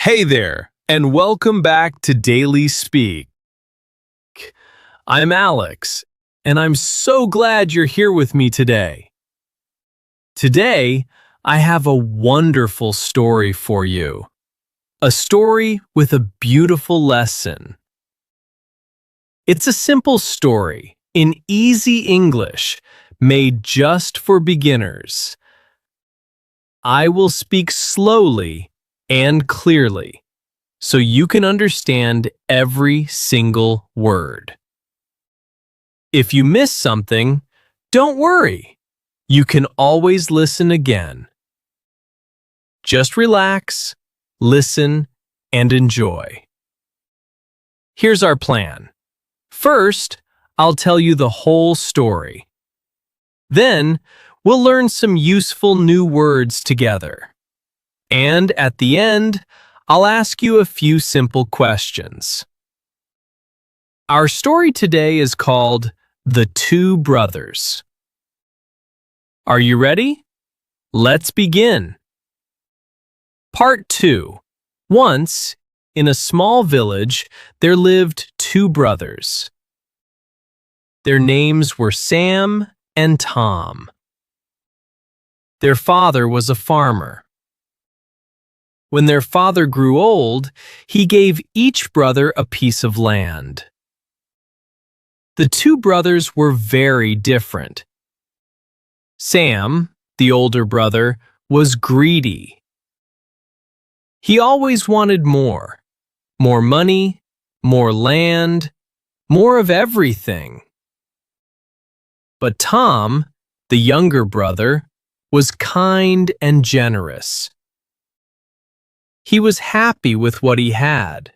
Hey there, and welcome back to Daily Speak. I'm Alex, and I'm so glad you're here with me today. Today, I have a wonderful story for you. A story with a beautiful lesson. It's a simple story in easy English, made just for beginners. I will speak slowly and clearly, so you can understand every single word. If you miss something, don't worry. You can always listen again. Just relax, listen, and enjoy. Here's our plan. First, I'll tell you the whole story. Then, we'll learn some useful new words together. And at the end, I'll ask you a few simple questions. Our story today is called The Two Brothers. Are you ready? Let's begin. Part 2. Once, in a small village, there lived two brothers. Their names were Sam and Tom. Their father was a farmer. When their father grew old, he gave each brother a piece of land. The two brothers were very different. Sam, the older brother, was greedy. He always wanted more money, more land, more of everything. But Tom, the younger brother, was kind and generous. He was happy with what he had,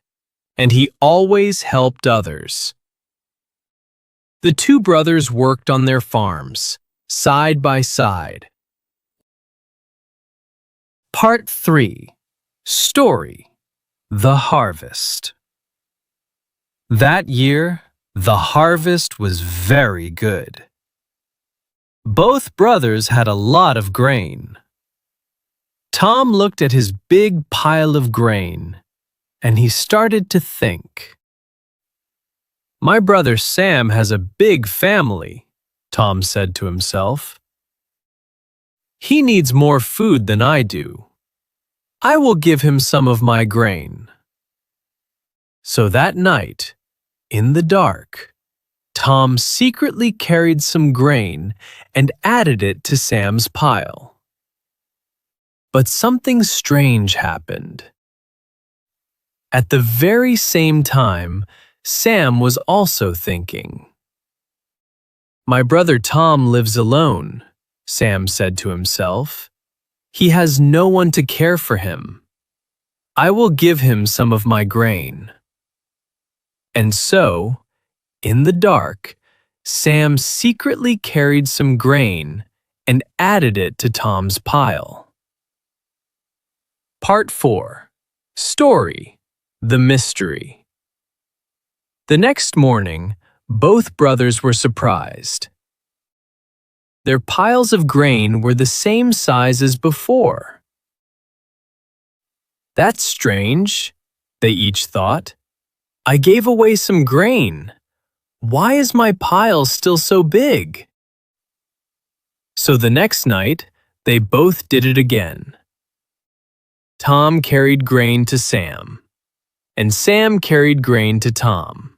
and he always helped others. The two brothers worked on their farms, side by side. Part 3. Story: The Harvest. That year, the harvest was very good. Both brothers had a lot of grain. Tom looked at his big pile of grain, and he started to think. "My brother Sam has a big family," Tom said to himself. "He needs more food than I do. I will give him some of my grain." So that night, in the dark, Tom secretly carried some grain and added it to Sam's pile. But something strange happened. At the very same time, Sam was also thinking. "My brother Tom lives alone," Sam said to himself. "He has no one to care for him. I will give him some of my grain." And so, in the dark, Sam secretly carried some grain and added it to Tom's pile. Part 4. Story: The Mystery. The next morning, both brothers were surprised. Their piles of grain were the same size as before. "That's strange," they each thought. "I gave away some grain. Why is my pile still so big?" So the next night, they both did it again. Tom carried grain to Sam, and Sam carried grain to Tom.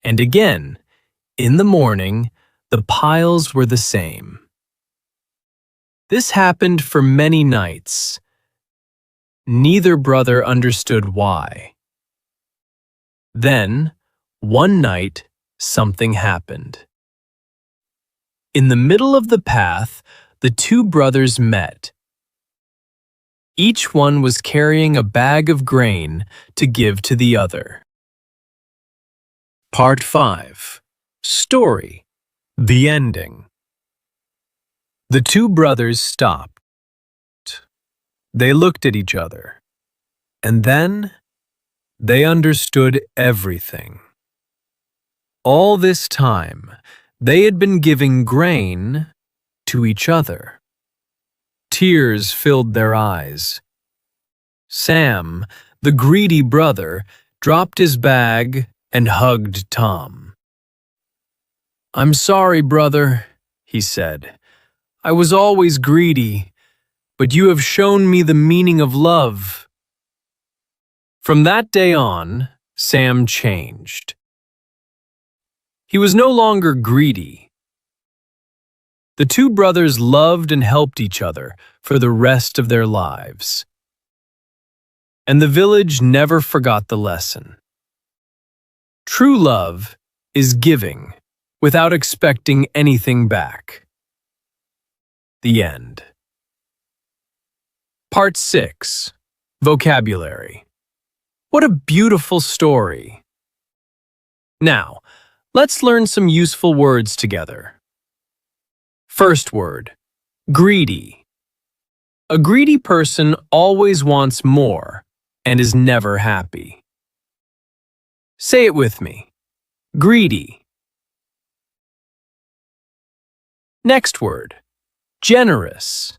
And again, in the morning, the piles were the same. This happened for many nights. Neither brother understood why. Then, one night, something happened. In the middle of the path, the two brothers met. Each one was carrying a bag of grain to give to the other. Part 5. Story: The Ending. The two brothers stopped. They looked at each other, and then they understood everything. All this time, they had been giving grain to each other. Tears filled their eyes. Sam, the greedy brother, dropped his bag and hugged Tom. "I'm sorry, brother," he said. "I was always greedy, but you have shown me the meaning of love." From that day on, Sam changed. He was no longer greedy. The two brothers loved and helped each other for the rest of their lives. And the village never forgot the lesson. True love is giving without expecting anything back. The end. Part 6. Vocabulary. What a beautiful story. Now, let's learn some useful words together. First word, greedy. A greedy person always wants more and is never happy. Say it with me. Greedy. Next word, generous.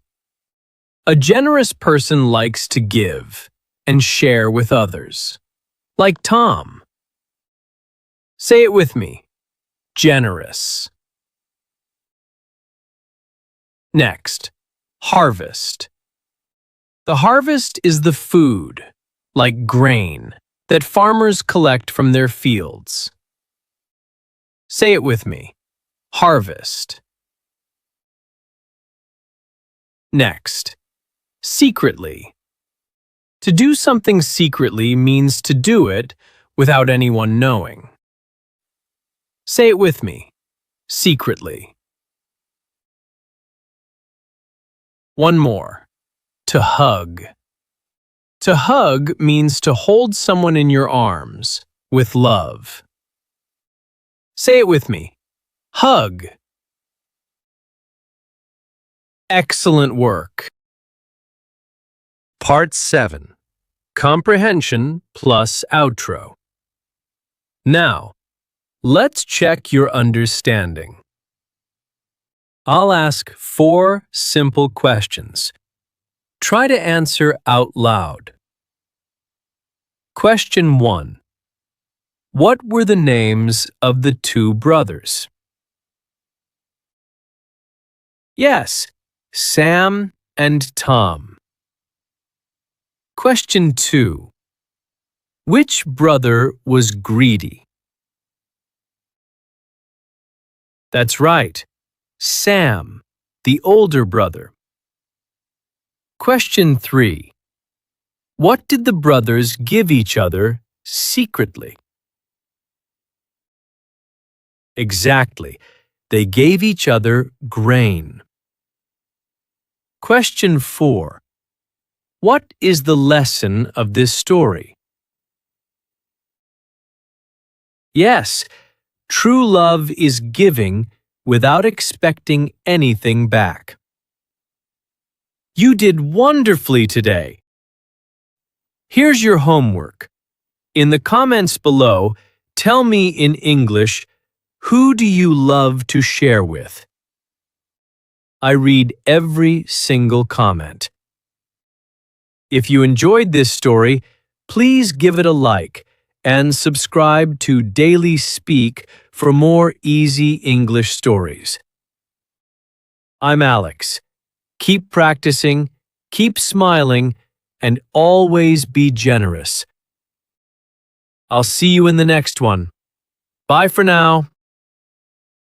A generous person likes to give and share with others, like Tom. Say it with me. Generous. Next, harvest. The harvest is the food, like grain, that farmers collect from their fields. Say it with me. Harvest. Next, secretly. To do something secretly means to do it without anyone knowing. Say it with me. Secretly. One more. To hug. To hug means to hold someone in your arms with love. Say it with me. Hug. Excellent work. Part 7. Comprehension plus outro. Now, let's check your understanding. I'll ask 4 simple questions. Try to answer out loud. Question 1. What were the names of the 2 brothers? Yes, Sam and Tom. Question 2. Which brother was greedy? That's right, Sam, the older brother. Question 3. What did the brothers give each other secretly? Exactly, they gave each other grain. Question 4. What is the lesson of this story? Yes, true love is giving without expecting anything back. You did wonderfully today. Here's your homework. In the comments below, tell me in English, who do you love to share with? I read every single comment. If you enjoyed this story, please give it a like and subscribe to Daily Speak for more easy English stories. I'm Alex. Keep practicing, keep smiling, and always be generous. I'll see you in the next one. Bye for now.